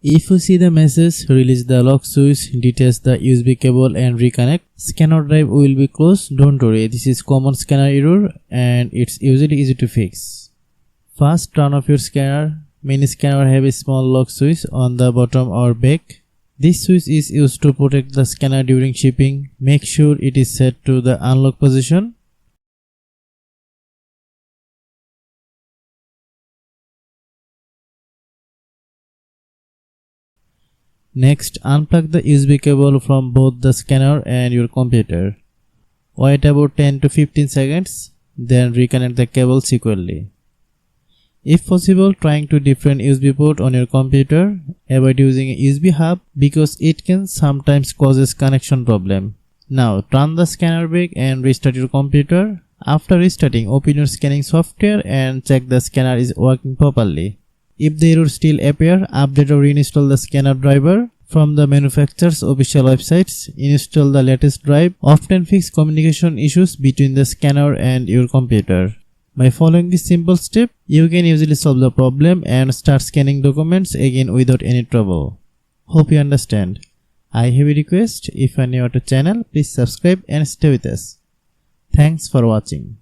If you see the message, release the lock switch, detach the USB cable and reconnect. Scanner drive will be closed. Don't worry, this is common scanner error and it's usually easy to fix. First, turn off your scanner. Many scanners have a small lock switch on the bottom or back. This switch is used to protect the scanner during shipping. Make sure it is set to the unlock position. Next, unplug the USB cable from both the scanner and your computer. Wait about 10 to 15 seconds, then reconnect the cable securely. If possible, trying to different USB port on your computer. Avoid using a USB hub because it can sometimes causes connection problem. Now, turn the scanner back and restart your computer. After restarting, open your scanning software and check the scanner is working properly. If the error still appear, update or reinstall the scanner driver from the manufacturer's official websites. Install the latest drive. Often fix communication issues between the scanner and your computer. By following this simple step, you can easily solve the problem and start scanning documents again without any trouble. Hope you understand. I have a request. If you are new to the channel, please subscribe and stay with us. Thanks for watching.